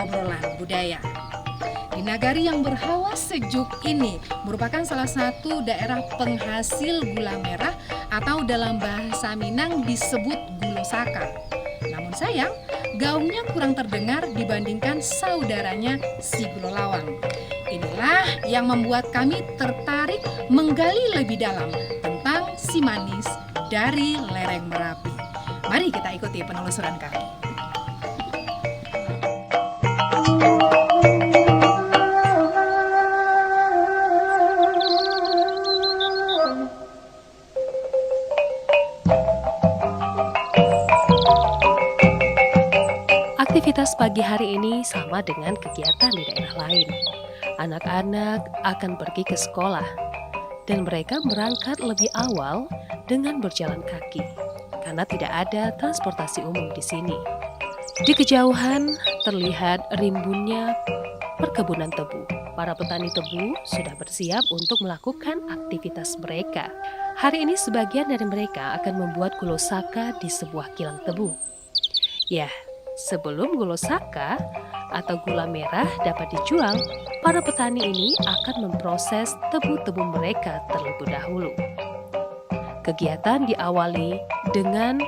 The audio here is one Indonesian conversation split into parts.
obrolan budaya. Di nagari yang berhawa sejuk ini merupakan salah satu daerah penghasil gula merah atau dalam bahasa Minang disebut Gulosaka. Namun sayang, gaungnya kurang terdengar dibandingkan saudaranya si Gulolawang. Inilah yang membuat kami tertarik menggali lebih dalam tentang si manis dari lereng Merapi. Mari kita ikuti penelusuran kami. Aktivitas pagi hari ini sama dengan kegiatan di daerah lain. Anak-anak akan pergi ke sekolah dan mereka berangkat lebih awal dengan berjalan kaki karena tidak ada transportasi umum di sini. Di kejauhan terlihat rimbunnya perkebunan tebu. Para petani tebu sudah bersiap untuk melakukan aktivitas mereka. Hari ini sebagian dari mereka akan membuat gulosaka di sebuah kilang tebu. Ya, sebelum gulosaka atau gula merah dapat dijual, para petani ini akan memproses tebu-tebu mereka terlebih dahulu. Kegiatan diawali dengan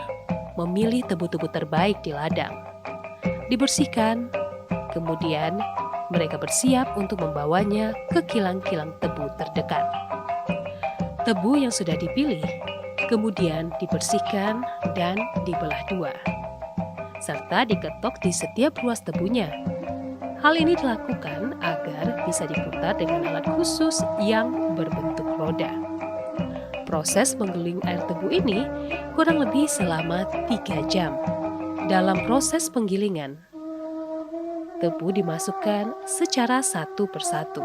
memilih tebu-tebu terbaik di ladang. Dibersihkan, kemudian mereka bersiap untuk membawanya ke kilang-kilang tebu terdekat. Tebu yang sudah dipilih kemudian dibersihkan dan dibelah dua, serta diketok di setiap ruas tebunya. Hal ini dilakukan agar bisa diputar dengan alat khusus yang berbentuk roda. Proses menggiling air tebu ini kurang lebih selama 3 jam. Dalam proses penggilingan, tebu dimasukkan secara satu persatu.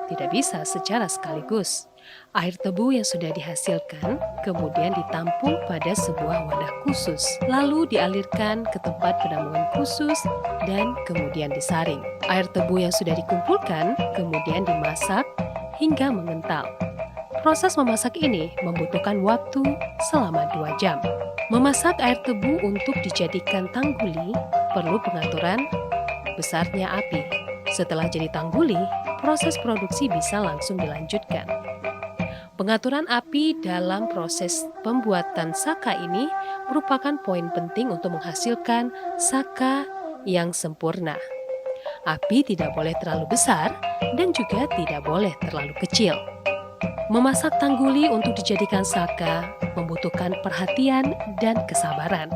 Tidak bisa secara sekaligus. Air tebu yang sudah dihasilkan kemudian ditampung pada sebuah wadah khusus, lalu dialirkan ke tempat penampungan khusus dan kemudian disaring. Air tebu yang sudah dikumpulkan kemudian dimasak hingga mengental. Proses memasak ini membutuhkan waktu selama 2 jam. Memasak air tebu untuk dijadikan tangguli perlu pengaturan besarnya api. Setelah jadi tangguli, proses produksi bisa langsung dilanjutkan. Pengaturan api dalam proses pembuatan saka ini merupakan poin penting untuk menghasilkan saka yang sempurna. Api tidak boleh terlalu besar dan juga tidak boleh terlalu kecil. Memasak tangguli untuk dijadikan saka membutuhkan perhatian dan kesabaran.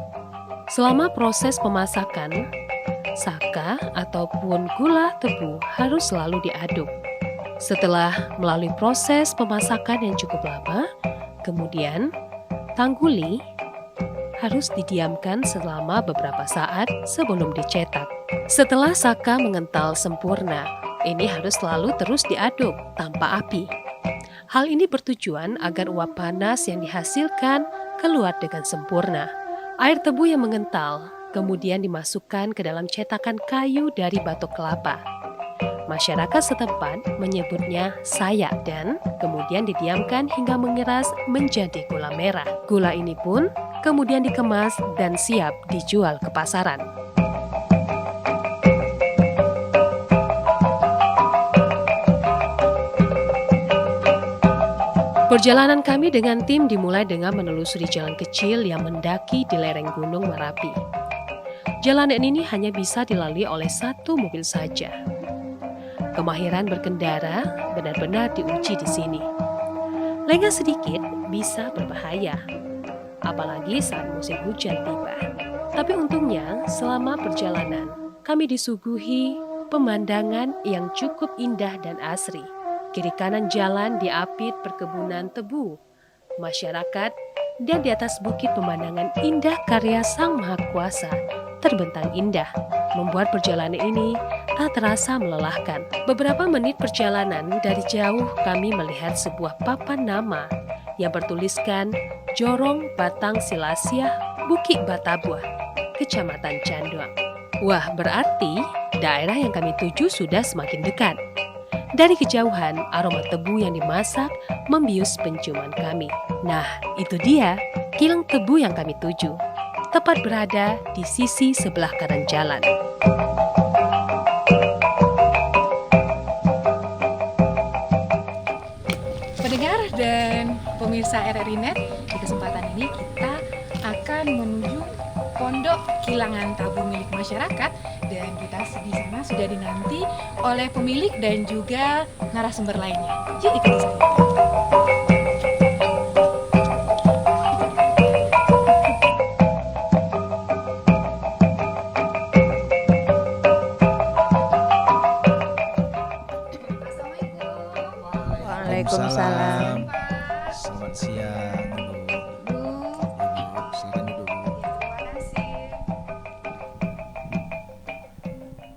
Selama proses pemasakan, saka ataupun gula tebu harus selalu diaduk. Setelah melalui proses pemasakan yang cukup lama, kemudian tangguli harus didiamkan selama beberapa saat sebelum dicetak. Setelah saka mengental sempurna, ini harus selalu terus diaduk tanpa api. Hal ini bertujuan agar uap panas yang dihasilkan keluar dengan sempurna. Air tebu yang mengental kemudian dimasukkan ke dalam cetakan kayu dari batok kelapa. Masyarakat setempat menyebutnya sayak dan kemudian didiamkan hingga mengeras menjadi gula merah. Gula ini pun kemudian dikemas dan siap dijual ke pasaran. Perjalanan kami dengan tim dimulai dengan menelusuri jalan kecil yang mendaki di lereng Gunung Merapi. Jalanan ini hanya bisa dilalui oleh 1 mobil saja. Kemahiran berkendara benar-benar diuji di sini. Lengah sedikit bisa berbahaya, apalagi saat musim hujan tiba. Tapi untungnya selama perjalanan kami disuguhi pemandangan yang cukup indah dan asri. Kiri kanan jalan diapit perkebunan tebu, masyarakat, dan di atas bukit pemandangan indah karya Sang Maha Kuasa terbentang indah, membuat perjalanan ini tak terasa melelahkan. Beberapa menit perjalanan dari jauh kami melihat sebuah papan nama yang bertuliskan Jorong Batang Silasiah Bukit Batabuah, Kecamatan Canduang. Wah, berarti daerah yang kami tuju sudah semakin dekat. Dari kejauhan, aroma tebu yang dimasak membius penciuman kami. Nah, itu dia kilang tebu yang kami tuju. Tepat berada di sisi sebelah kanan jalan. Pendengar dan pemirsa RRI Net, di kesempatan ini kita akan menuju Pondok Kilangan Tabu milik masyarakat, dan kita di sana sudah dinanti oleh pemilik dan juga narasumber lainnya. Yuk ikuti saya. Waalaikumsalam. Pak. Selamat siang, Bu. Bu. Ibu, silakan duduk, Bu. Terima kasih.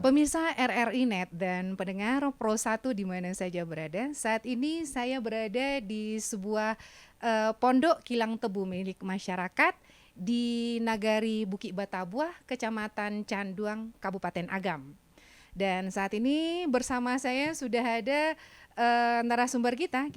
Pemirsa RRI Net dan pendengar Pro 1 di mana saja berada, saat ini saya berada di sebuah pondok kilang tebu milik masyarakat di Nagari Bukit Batabuah, Kecamatan Canduang, Kabupaten Agam. Dan saat ini bersama saya sudah ada narasumber kita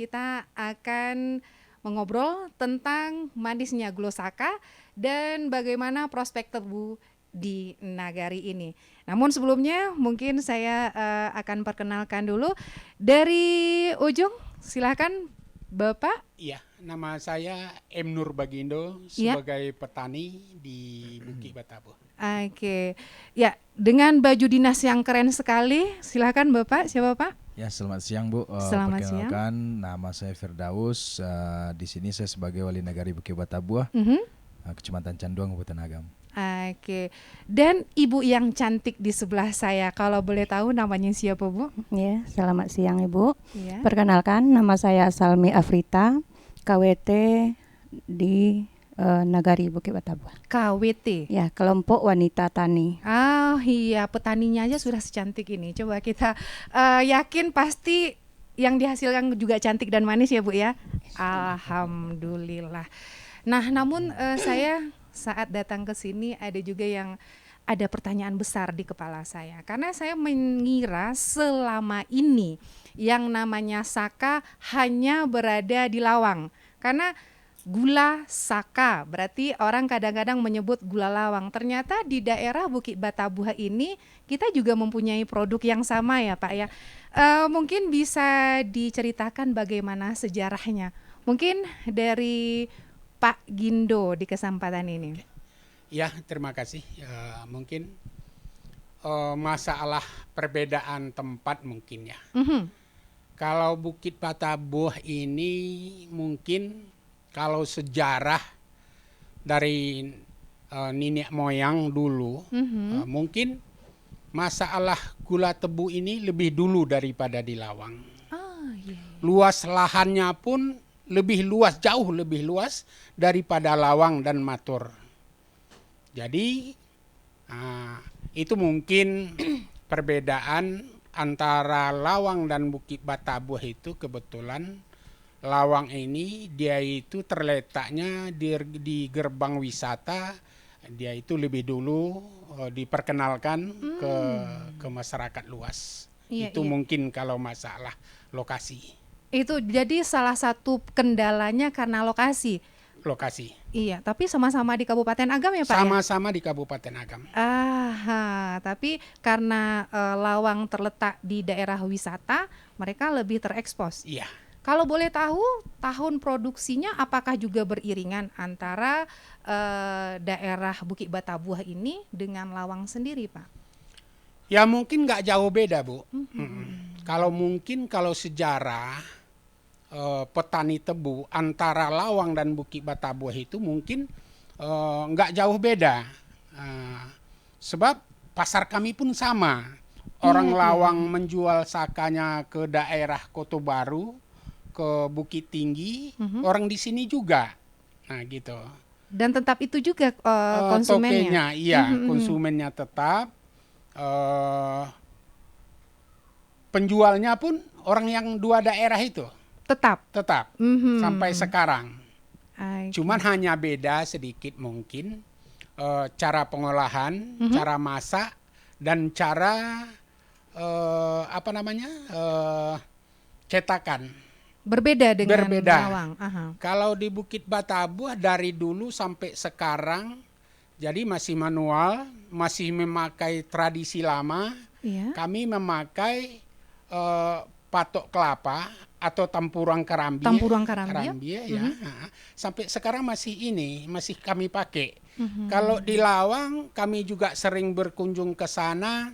akan mengobrol tentang manisnya glosaka dan bagaimana prospek tebu di nagari ini. Namun sebelumnya mungkin saya akan perkenalkan dulu dari ujung, silakan Bapak. Iya, nama saya M. Nur Bagindo Ya. sebagai petani di Bukit Batabuh. Oke, ya dengan baju dinas yang keren sekali, silakan Bapak. Siapa Pak? Ya, selamat siang, Bu. Selamat siang. Perkenalkan, nama saya Firdaus. Di sini saya sebagai wali nagari Bukit Batabuah, Kecamatan Canduang, Kabupaten Agam. Oke, dan ibu yang cantik di sebelah saya, kalau boleh tahu namanya siapa Bu? Ya, selamat siang Ibu. Ya. Perkenalkan, nama saya Salmi Afrita, KWT di Nagari Bukit Batabuah. KWT. Ya, kelompok wanita tani. Ah iya, petaninya aja sudah secantik ini. Coba kita yakin pasti yang dihasilkan juga cantik dan manis ya Bu ya. Alhamdulillah. Nah, namun saya saat datang ke sini ada juga yang ada pertanyaan besar di kepala saya. Karena saya mengira selama ini yang namanya saka hanya berada di Lawang. Karena gula saka, berarti orang kadang-kadang menyebut gula lawang. Ternyata di daerah Bukit Batabuah ini kita juga mempunyai produk yang sama ya Pak ya. Mungkin bisa diceritakan bagaimana sejarahnya. Mungkin dari Pak Gindo di kesempatan ini. Ya, terima kasih. Mungkin masalah perbedaan tempat mungkin ya. Kalau Bukit Batabuah ini mungkin kalau sejarah dari nenek moyang dulu, mungkin masalah gula tebu ini lebih dulu daripada di Lawang. Oh, iya. Luas lahannya pun lebih luas, jauh lebih luas daripada Lawang dan Matur. Jadi itu mungkin perbedaan antara Lawang dan Bukit Batabuah itu. Kebetulan Lawang ini dia itu terletaknya di gerbang wisata, dia itu lebih dulu diperkenalkan ke masyarakat luas. Iya, Itu iya. mungkin kalau masalah lokasi. Itu jadi salah satu kendalanya karena lokasi. Iya, tapi sama-sama di Kabupaten Agam ya Pak ya? Sama-sama di Kabupaten Agam. Tapi karena Lawang terletak di daerah wisata, mereka lebih terekspos. Iya. Kalau boleh tahu, tahun produksinya apakah juga beriringan antara daerah Bukit Batabuah ini dengan Lawang sendiri, Pak? Ya mungkin nggak jauh beda, Bu. Kalau sejarah petani tebu antara Lawang dan Bukit Batabuah itu mungkin nggak jauh beda. Sebab pasar kami pun sama. Orang Lawang menjual sakanya ke daerah Kota Baru, ke Bukit Tinggi, orang di sini juga. Nah gitu. Dan tetap itu juga konsumennya? Tokenya, iya, konsumennya tetap. Penjualnya pun orang yang dua daerah itu. Tetap, sampai sekarang. Cuman hanya beda sedikit mungkin cara pengolahan, cara masak, dan cara cetakan. Berbeda dengan Lawang. Kalau di Bukit Batabuah dari dulu sampai sekarang, jadi masih manual, masih memakai tradisi lama. Iya. Kami memakai patok kelapa atau Tampuruang Karambia. Tampuruang Karambia. Ya. Sampai sekarang masih kami pakai. Kalau di Lawang kami juga sering berkunjung ke sana.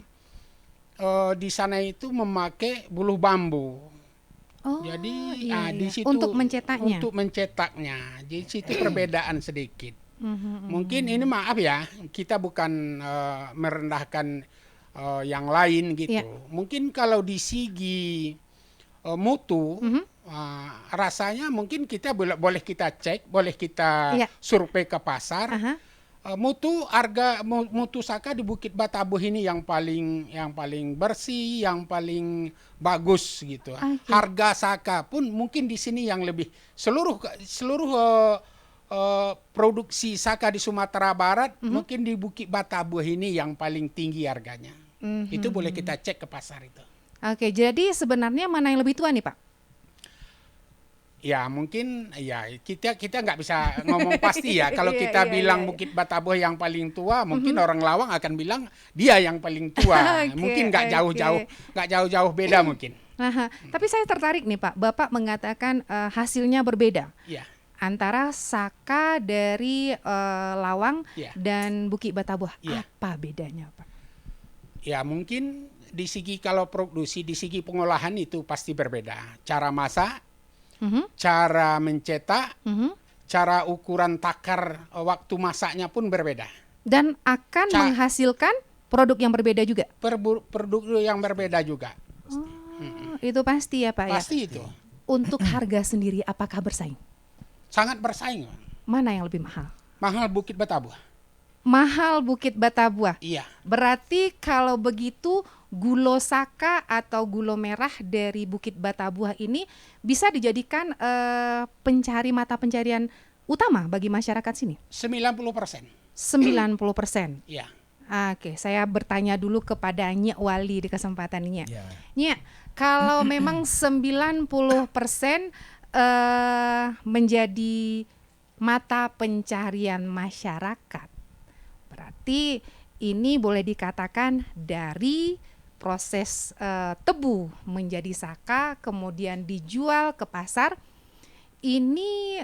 Di sana itu memakai buluh bambu. Oh, Jadi iya, di iya. situ Untuk mencetaknya. Untuk mencetaknya. Di situ perbedaan sedikit. Mungkin ini maaf ya, kita bukan merendahkan yang lain gitu. Iya. Mungkin kalau di segi mutu, rasanya mungkin kita boleh kita cek, boleh kita Iya. survei ke pasar. Aha. Mutu saka di Bukit Batabuh ini yang paling bersih, yang paling bagus gitu. Oke. Harga saka pun mungkin di sini yang lebih seluruh produksi saka di Sumatera Barat mungkin di Bukit Batabuh ini yang paling tinggi harganya. Itu boleh kita cek ke pasar itu. Oke, jadi sebenarnya mana yang lebih tua nih, Pak? Ya mungkin ya kita nggak bisa ngomong pasti ya. Kalau Iya, kita iya, bilang iya. Bukit Batabuh yang paling tua, mungkin orang Lawang akan bilang dia yang paling tua. Oke, Mungkin nggak oke. jauh-jauh beda mungkin. Aha. Tapi saya tertarik nih, Pak. Bapak mengatakan hasilnya berbeda Ya, antara saka dari Lawang Iya. dan Bukit Batabuh. Iya. Apa bedanya, Pak? ya mungkin di segi kalau produksi, di segi pengolahan itu pasti berbeda. Cara masak, cara mencetak, cara ukuran takar waktu masaknya pun berbeda. Dan akan menghasilkan produk yang berbeda juga. Produk yang berbeda juga. Oh, itu pasti ya, Pak ya. Pasti itu. Untuk harga sendiri apakah bersaing? Sangat bersaing. Mana yang lebih mahal? Mahal Bukit Batabuh. Mahal Bukit Batabuh. Iya. Berarti kalau begitu gulo saka atau gulo merah dari Bukit Batabuh ini bisa dijadikan mata pencarian utama bagi masyarakat sini. 90%. 90%. Iya. Oke, saya bertanya dulu kepada Nyek Wali di kesempatan ini. Ya. Nyek, kalau memang 90% menjadi mata pencarian masyarakat, berarti ini boleh dikatakan dari proses tebu menjadi saka kemudian dijual ke pasar, ini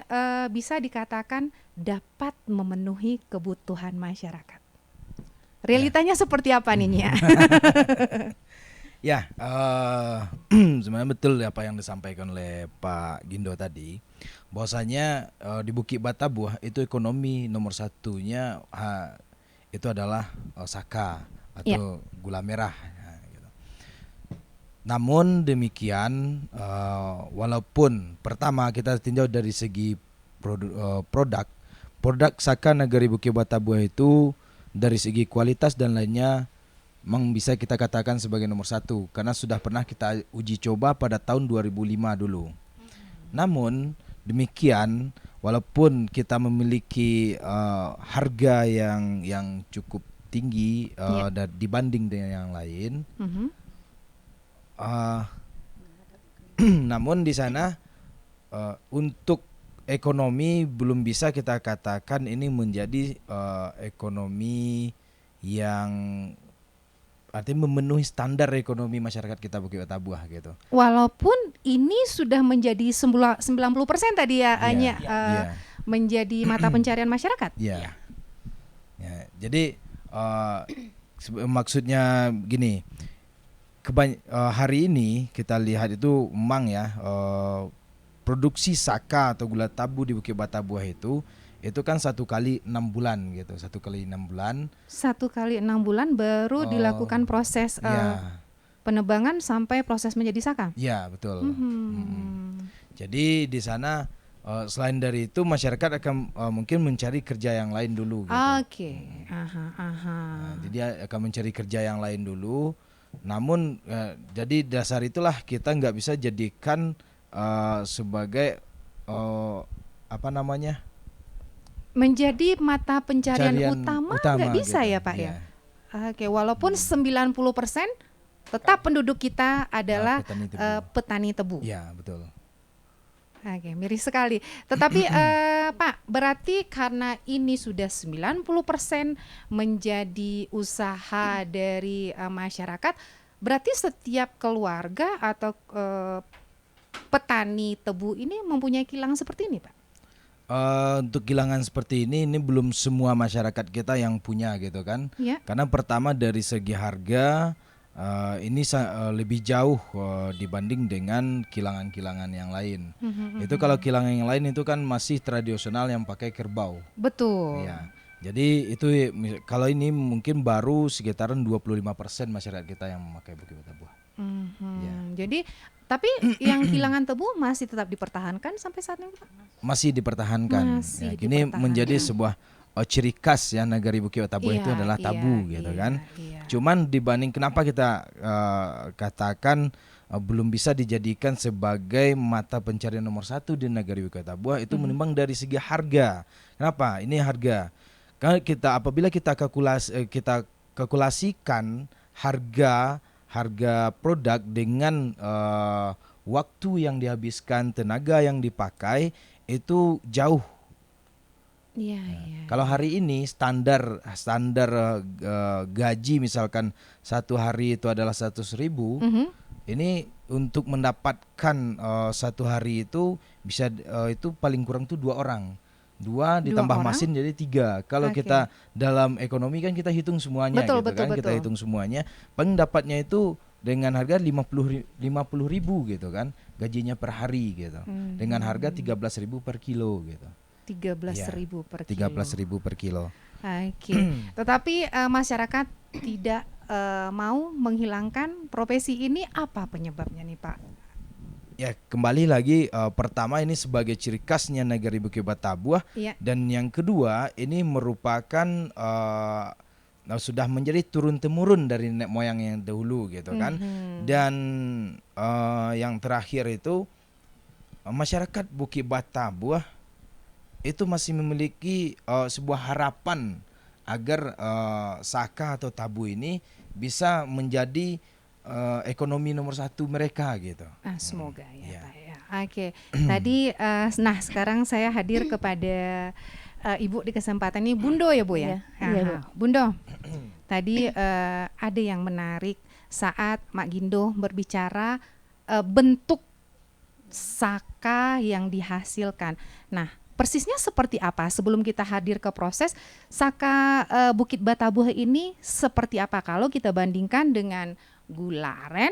bisa dikatakan dapat memenuhi kebutuhan masyarakat. Realitanya seperti apa nih, Nya? Ya, sebenarnya betul apa yang disampaikan oleh Pak Gindo tadi, bahwasanya di Bukit Batabuh itu ekonomi nomor satunya itu adalah saka atau gula merah. Gitu. Namun demikian, walaupun pertama kita tinjau dari segi produk saka negeri Bukit Batabuh itu dari segi kualitas dan lainnya memang bisa kita katakan sebagai nomor satu karena sudah pernah kita uji coba pada tahun 2005 dulu. Namun demikian, walaupun kita memiliki harga yang cukup tinggi dibanding dengan yang lain, namun di sana untuk ekonomi belum bisa kita katakan ini menjadi ekonomi yang artinya memenuhi standar ekonomi masyarakat kita Bukit Batabuh gitu. Walaupun ini sudah menjadi 90% tadi ya, Anya, menjadi mata pencarian masyarakat. Iya. Ya, jadi maksudnya gini, hari ini kita lihat itu memang ya produksi saka atau gula tabu di Bukit Batabuh itu kan 1 kali 6 bulan gitu, 1 kali 6 bulan. 1 kali 6 bulan baru dilakukan proses penebangan sampai proses menjadi saka. Iya, betul. Jadi di sana selain dari itu masyarakat akan mungkin mencari kerja yang lain dulu gitu. Oke. Jadi akan mencari kerja yang lain dulu. Namun jadi dasar itulah kita nggak bisa jadikan sebagai menjadi mata pencarian utama nggak bisa gitu. ya, Pak ya. Oke, walaupun 90% tetap penduduk kita adalah petani tebu. Iya, betul. Oke, miris sekali. Tetapi Pak, berarti karena ini sudah 90% menjadi usaha dari masyarakat, berarti setiap keluarga atau petani tebu ini mempunyai kilang seperti ini, Pak? Untuk kilangan seperti ini belum semua masyarakat kita yang punya gitu kan. Ya. Karena pertama dari segi harga ini lebih jauh dibanding dengan kilangan-kilangan yang lain. Itu kalau kilangan yang lain itu kan masih tradisional yang pakai kerbau. Betul. Ya. Jadi itu kalau ini mungkin baru sekitaran 25% masyarakat kita yang memakai bukit bata buah. Ya. Jadi tapi yang kilangan tebu masih tetap dipertahankan sampai saat ini, Pak? Masih dipertahankan. Masih Ini dipertahankan. menjadi sebuah ciri khas ya Nagari Bukit Bata Buah itu adalah tabu gitu kan. Iya. Cuman dibanding kenapa kita katakan belum bisa dijadikan sebagai mata pencarian nomor 1 di Nagari Bukit Bata Buah itu menimbang dari segi harga. Kenapa? Ini harga. Karena apabila kita kalkulasikan harga produk dengan waktu yang dihabiskan, tenaga yang dipakai itu jauh. Iya. Kalau hari ini standar gaji misalkan satu hari itu adalah 100.000, ini untuk mendapatkan satu hari itu bisa itu paling kurang tuh 2 orang. 2 ditambah orang? mesin jadi 3. Kalau Oke. kita dalam ekonomi kan kita hitung semuanya Betul, gitu betul, kan. Kita betul. hitung semuanya. Paling dapatnya itu dengan harga 50.000 gitu kan. Gajinya per hari gitu. Dengan harga 13.000 per kilo gitu. 13.000 per kilo. 13.000 per kilo. Oke. Tetapi masyarakat tidak mau menghilangkan profesi ini, apa penyebabnya nih, Pak? Ya kembali lagi pertama ini sebagai ciri khasnya Nagari Bukit Bata Buah. Iya. Dan yang kedua ini merupakan sudah menjadi turun-temurun dari nenek moyang yang dahulu gitu kan. Dan yang terakhir itu masyarakat Bukit Bata Buah itu masih memiliki sebuah harapan agar saka atau tabu ini bisa menjadi ekonomi nomor 1 mereka gitu. Semoga ya, Ya. Pak ya. Oke. Tadi sekarang saya hadir kepada Ibu di kesempatan ini, Bundo ya Bu ya. Iya, Bu. Bundo. Tadi ada yang menarik saat Mak Gindo berbicara bentuk saka yang dihasilkan. Nah, persisnya seperti apa sebelum kita hadir ke proses saka Bukit Bata Buah ini seperti apa kalau kita bandingkan dengan gula aren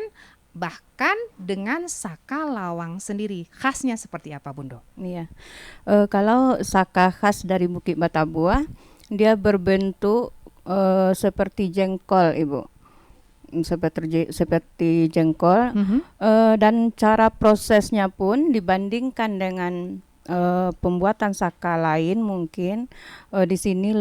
bahkan dengan saka lawang sendiri, khasnya seperti apa, Bundo? Iya. Kalau saka khas dari Bukit Bata Buah, dia berbentuk seperti jengkol, Ibu. Seperti jengkol. Dan cara prosesnya pun dibandingkan dengan pembuatan saka lain mungkin di sini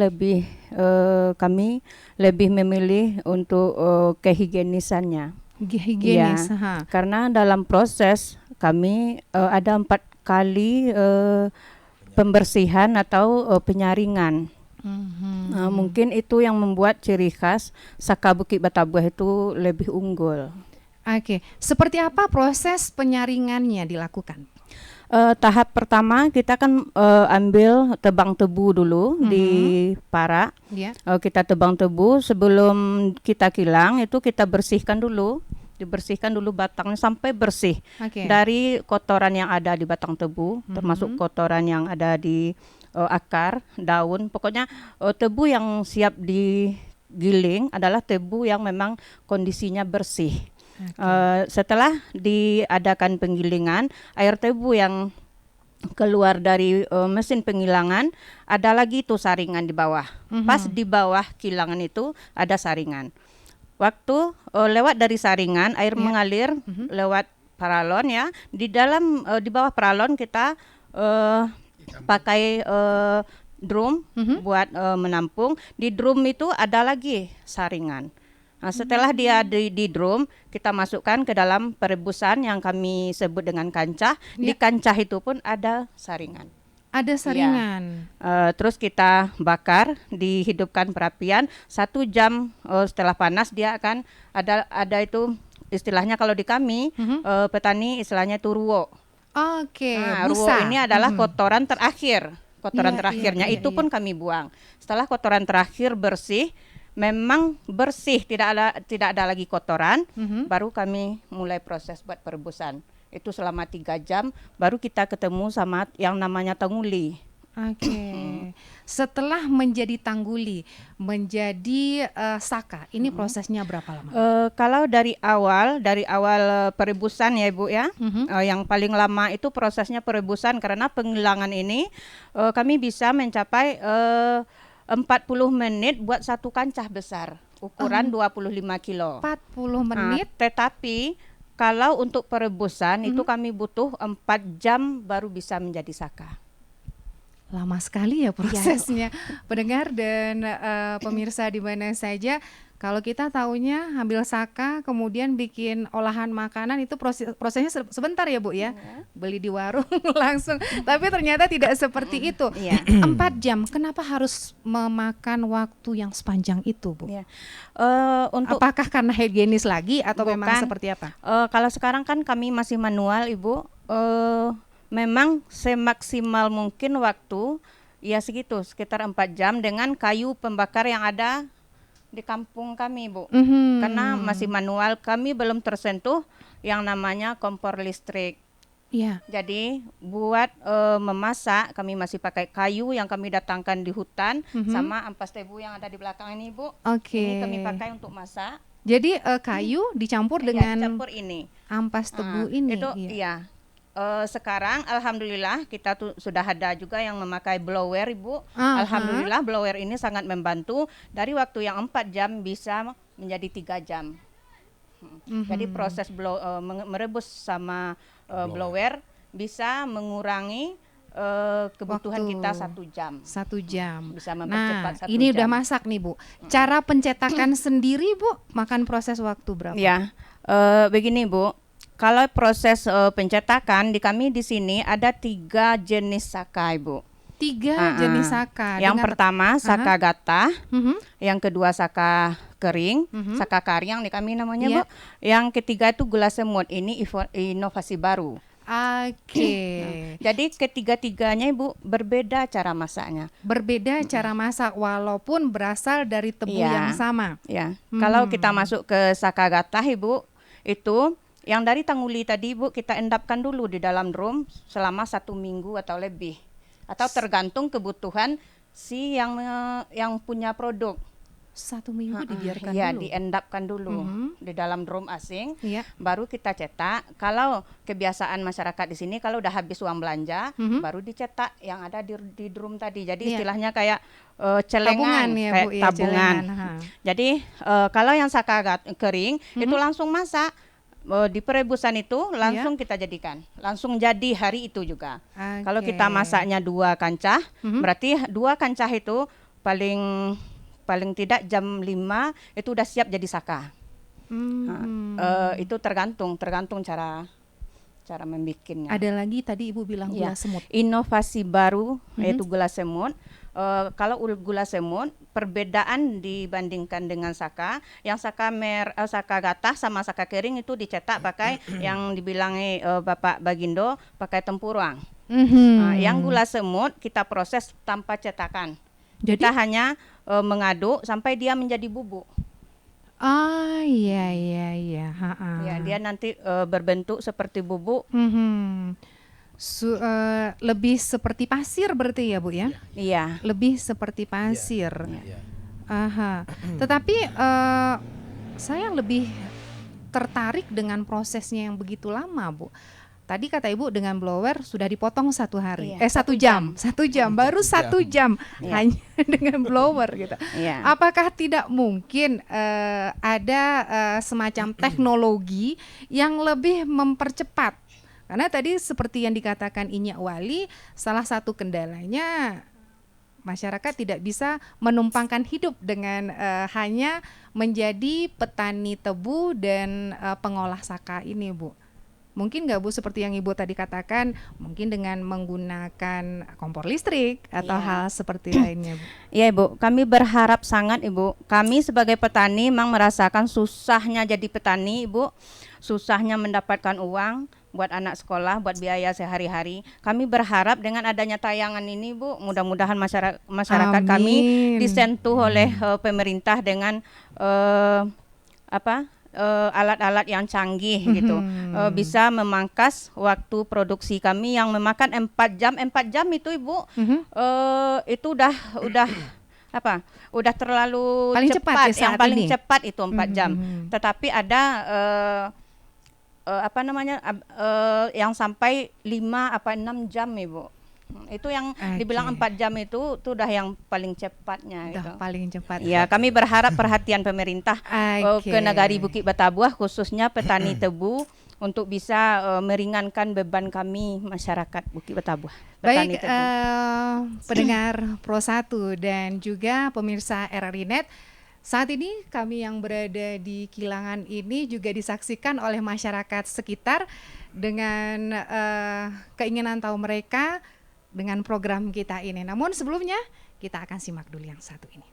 kami lebih memilih untuk kehigienisannya. Higienis. Ya, karena dalam proses kami ada 4 kali pembersihan atau penyaringan. Mungkin itu yang membuat ciri khas saka Bukit Bata Buah itu lebih unggul. Oke, seperti apa proses penyaringannya dilakukan? Tahap pertama kita kan ambil tebang tebu dulu di para. Ya. Kita tebang tebu sebelum kita kilang itu kita bersihkan dulu, dibersihkan dulu batangnya sampai bersih Oke. dari kotoran yang ada di batang tebu, termasuk kotoran yang ada di akar, daun. Pokoknya tebu yang siap digiling adalah tebu yang memang kondisinya bersih. Setelah diadakan penggilingan, air tebu yang keluar dari mesin penggilingan ada lagi tuh saringan di bawah. Pas di bawah kilangan itu ada saringan. Waktu lewat dari saringan air mengalir lewat paralon ya. Di bawah paralon kita pakai drum buat menampung. Di drum itu ada lagi saringan. Nah, setelah dia di drum, kita masukkan ke dalam perebusan yang kami sebut dengan kancah. Di kancah itu pun ada saringan. Ada saringan. Terus kita bakar, dihidupkan perapian 1 jam setelah panas dia akan ada itu istilahnya kalau di kami petani istilahnya itu ruwo. Oke, Ruwo busa. ini adalah kotoran terakhir. Kotoran Iya, terakhirnya iya, itu pun kami buang. Setelah kotoran terakhir bersih, memang bersih, tidak ada lagi kotoran, baru kami mulai proses buat perebusan. Itu selama 3 jam baru kita ketemu sama yang namanya tangguli. Oke. Setelah menjadi tangguli, menjadi saka, ini prosesnya berapa lama? Kalau dari awal perebusan ya Ibu ya, yang paling lama itu prosesnya perebusan karena penggilangan ini kami bisa mencapai 40 menit buat satu kancah besar ukuran 25 kilo. 40 menit. Tetapi kalau untuk perebusan itu kami butuh 4 jam baru bisa menjadi saka. Lama sekali ya prosesnya. Pendengar dan pemirsa di mana saja, kalau kita taunya ambil saka kemudian bikin olahan makanan itu prosesnya sebentar ya Bu ya. Beli di warung langsung. Tapi ternyata tidak seperti itu. 4 jam. Kenapa harus memakan waktu yang sepanjang itu Bu? Untuk Apakah karena higienis lagi atau memang Bukan. seperti apa? Kalau sekarang kan kami masih manual Ibu, memang semaksimal mungkin waktu ya segitu sekitar 4 jam dengan kayu pembakar yang ada di kampung kami Bu. Karena masih manual, kami belum tersentuh yang namanya kompor listrik. Iya. Jadi buat memasak kami masih pakai kayu yang kami datangkan di hutan sama ampas tebu yang ada di belakang ini Bu. Oke. Ini kami pakai untuk masak. Jadi kayu dicampur dengan campur ini. ampas tebu ini. Itu iya. Sekarang alhamdulillah kita tuh sudah ada juga yang memakai blower Ibu. Alhamdulillah blower ini sangat membantu dari waktu yang 4 jam bisa menjadi 3 jam. Jadi proses merebus sama blower bisa mengurangi kebutuhan Waktu. kita 1 jam. 1 jam. Bisa mempercepat Nah, 1 ini jam. udah masak nih Bu. Cara pencetakan sendiri Bu, makan proses waktu berapa? Ya, begini Bu. Kalau proses pencetakan di kami di sini ada 3 jenis saka Ibu. 3 jenis saka. Yang Dengan- pertama saka gatah, Mhm. yang kedua saka kering, saka karyang di kami namanya Iya. Bu. Yang ketiga itu gula semut. Ini inovasi baru. Oke. Jadi ketiga-tiganya Ibu berbeda cara masaknya. Berbeda cara masak walaupun berasal dari tebu Iya. yang sama. Ya, kalau kita masuk ke saka gatah Ibu, itu yang dari tangguli tadi Bu kita endapkan dulu di dalam drum selama 1 minggu atau lebih, atau tergantung kebutuhan si yang punya produk. 1 minggu dibiarkan Ya, dulu. diendapkan dulu di dalam drum asing. Iya. Baru kita cetak. Kalau kebiasaan masyarakat di sini kalau udah habis uang belanja, baru dicetak yang ada di drum tadi. Jadi Iya. istilahnya kayak celengan, Tabungan ya kayak Bu ya, tabungan. celengan. Ha. Jadi kalau yang saka kering itu langsung masak. Di perebusan itu langsung kita jadikan, langsung jadi hari itu juga. Kalau Oke. kita masaknya 2 kancah, berarti 2 kancah itu paling tidak jam 5 itu udah siap jadi saka. Itu tergantung cara membikinnya. Ada lagi tadi Ibu bilang Ya. gula semut. Inovasi baru yaitu gula semut. Kalau gula semut perbedaan dibandingkan dengan saka, yang saka gatah sama saka kering itu dicetak pakai yang dibilangi Bapak Bagindo pakai tempurung. Yang gula semut kita proses tanpa cetakan. Jadi Kita hanya mengaduk sampai dia menjadi bubuk. iya. Ha-ha. Ya, dia nanti berbentuk seperti bubuk. Lebih seperti pasir berarti ya Bu ya? Iya. Lebih seperti pasir. Iya. Aha. Tetapi saya lebih tertarik dengan prosesnya yang begitu lama Bu. Tadi kata Ibu dengan blower sudah dipotong 1 hari, Iya, 1 jam, 1 jam, baru 1 jam Iya. hanya dengan blower gitu. Iya. Apakah tidak mungkin ada semacam teknologi yang lebih mempercepat? Karena tadi seperti yang dikatakan Inyak Wali, salah satu kendalanya masyarakat tidak bisa menumpangkan hidup dengan hanya menjadi petani tebu dan pengolah saka ini Bu. Mungkin nggak Bu seperti yang Ibu tadi katakan, mungkin dengan menggunakan kompor listrik atau Iya. hal seperti lainnya Bu. Iya Ibu, kami berharap sangat Ibu. Kami sebagai petani memang merasakan susahnya jadi petani Ibu. Susahnya mendapatkan uang buat anak sekolah, buat biaya sehari-hari. Kami berharap dengan adanya tayangan ini Bu, mudah-mudahan masyarakat kami Amin. disentuh oleh pemerintah dengan alat-alat yang canggih gitu. Bisa memangkas waktu produksi kami yang memakan 4 jam. 4 jam itu Ibu itu udah apa? Udah terlalu Paling cepat ya yang saat paling ini? cepat itu 4 jam. Tetapi ada apa namanya yang sampai 5 apa 6 jam Ibu. Itu yang dibilang 4 jam itu udah yang paling cepatnya Udah gitu. paling cepat. Ya, kami berharap perhatian pemerintah ke Nagari Bukit Batabuah khususnya petani tebu untuk bisa meringankan beban kami masyarakat Bukit Batabuah. Petani Baik, tebu. pendengar Pro 1 dan juga pemirsa RRI Net, saat ini kami yang berada di Kilangan ini juga disaksikan oleh masyarakat sekitar dengan keinginan tahu mereka dengan program kita ini. Namun sebelumnya kita akan simak dulu yang satu ini.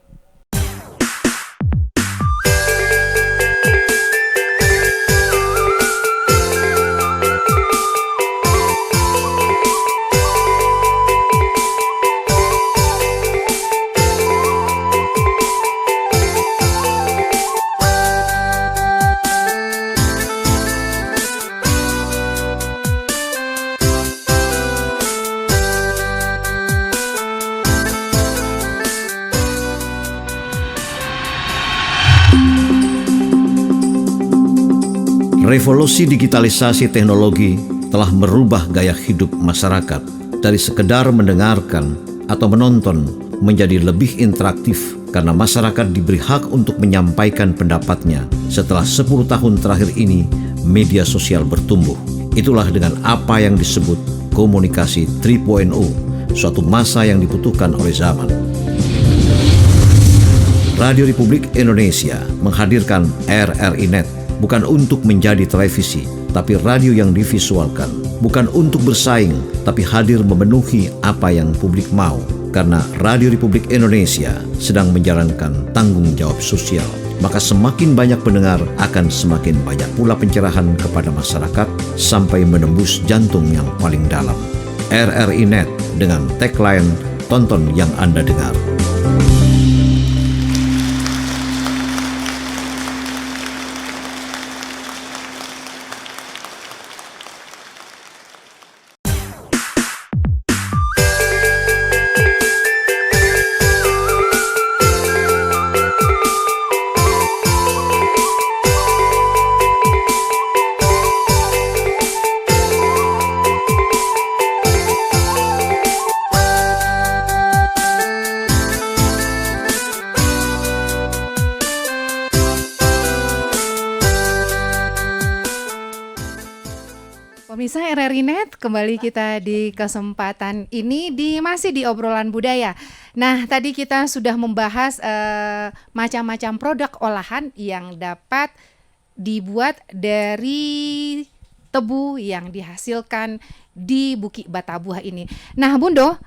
Revolusi digitalisasi teknologi telah merubah gaya hidup masyarakat dari sekedar mendengarkan atau menonton menjadi lebih interaktif karena masyarakat diberi hak untuk menyampaikan pendapatnya. Setelah 10 tahun terakhir ini, media sosial bertumbuh. Itulah dengan apa yang disebut komunikasi 3.0, suatu masa yang dibutuhkan oleh zaman. Radio Republik Indonesia menghadirkan RRI Net bukan untuk menjadi televisi, tapi radio yang divisualkan. Bukan untuk bersaing, tapi hadir memenuhi apa yang publik mau. Karena Radio Republik Indonesia sedang menjalankan tanggung jawab sosial, maka semakin banyak pendengar akan semakin banyak pula pencerahan kepada masyarakat sampai menembus jantung yang paling dalam. RRI Net dengan tagline "Tonton yang Anda dengar". Pemirsa RRI Net, kembali kita di kesempatan ini masih di obrolan budaya. Nah, tadi kita sudah membahas macam-macam produk olahan yang dapat dibuat dari tebu yang dihasilkan di Bukit Batabuah ini. Nah, Bundo,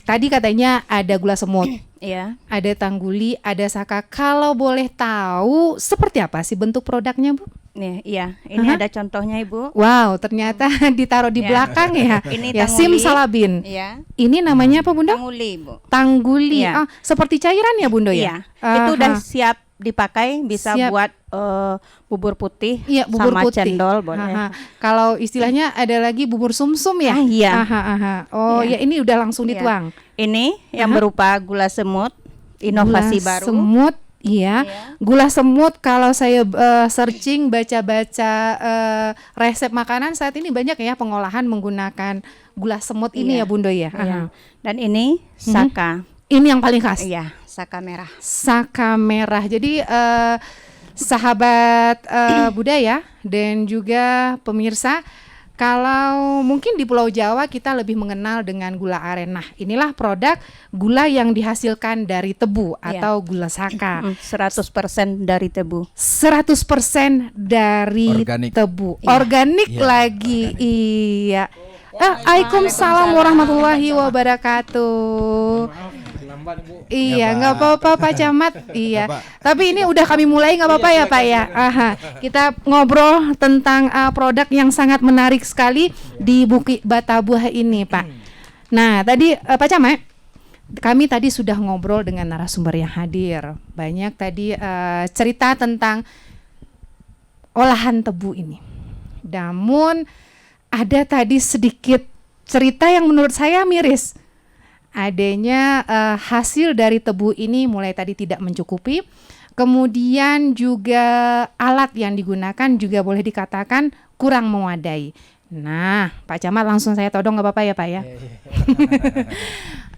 tadi katanya ada gula semut, Iya. ada tangguli, ada saka. Kalau boleh tahu seperti apa sih bentuk produknya, Bu? Nih, iya. Ini ada contohnya Ibu. Wow, ternyata ditaruh di Ya. belakang ya. Ini Ya, tangguli. simsalabin. Iya. Ini namanya apa, Bunda? Tangguli, Bu. Tangguli. Iya. Ah, seperti cairan ya, Bunda Iya. ya? Itu udah Aha. siap dipakai, bisa Siap. buat bubur putih Iya, bubur sama putih. cendol boleh. Aha. Kalau istilahnya ada lagi bubur sumsum ya? Ah, iya. Aha. Oh, Iya. ya ini udah langsung Iya. dituang. Ini yang Aha. berupa gula semut, inovasi Gula baru. semut, iya. Iya. Gula semut kalau saya searching baca-baca resep makanan saat ini banyak ya pengolahan menggunakan gula semut ini Iya. ya, Bunda ya. Iya. Aha. Dan ini saka. Ini yang paling khas. Iya, saka merah. Saka merah. Jadi sahabat budaya dan juga pemirsa, kalau mungkin di Pulau Jawa kita lebih mengenal dengan gula aren. Nah, inilah produk gula yang dihasilkan dari tebu Iya. atau gula saka. 100% dari tebu. 100% dari Organik. tebu. Iya. Organik Iya, lagi. Iya. Waalaikumsalam warahmatullahi wabarakatuh. Iya, nggak apa-apa Pak Camat. Iya. Bapak. Tapi ini udah kami mulai, nggak apa-apa ya Pak ya. Aha. Kita ngobrol tentang produk yang sangat menarik sekali di Bukit Batabuah ini, Pak. Nah, tadi Pak Camat, kami tadi sudah ngobrol dengan narasumber yang hadir. Banyak tadi cerita tentang olahan tebu ini. Namun ada tadi sedikit cerita yang menurut saya miris. Adanya hasil dari tebu ini mulai tadi tidak mencukupi. Kemudian juga alat yang digunakan juga boleh dikatakan kurang memadai. Nah, Pak Camat langsung saya todong, nggak apa-apa ya Pak ya?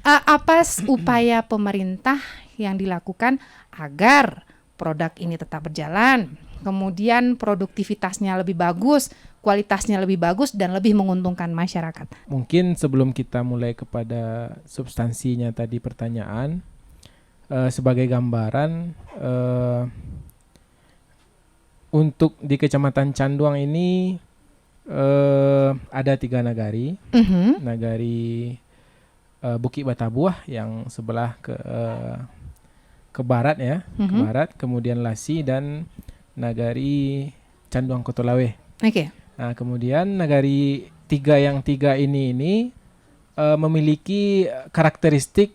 Apa upaya pemerintah yang dilakukan agar produk ini tetap berjalan, kemudian produktivitasnya lebih bagus, kualitasnya lebih bagus, dan lebih menguntungkan masyarakat? Mungkin sebelum kita mulai kepada substansinya tadi pertanyaan, sebagai gambaran, untuk di Kecamatan Canduang ini ada 3 nagari. Nagari Bukit Batabuah yang sebelah ke barat ya, ke barat, kemudian Lasi, dan nagari Canduang Kotolawe. Oke. Nah, kemudian nagari yang tiga ini memiliki karakteristik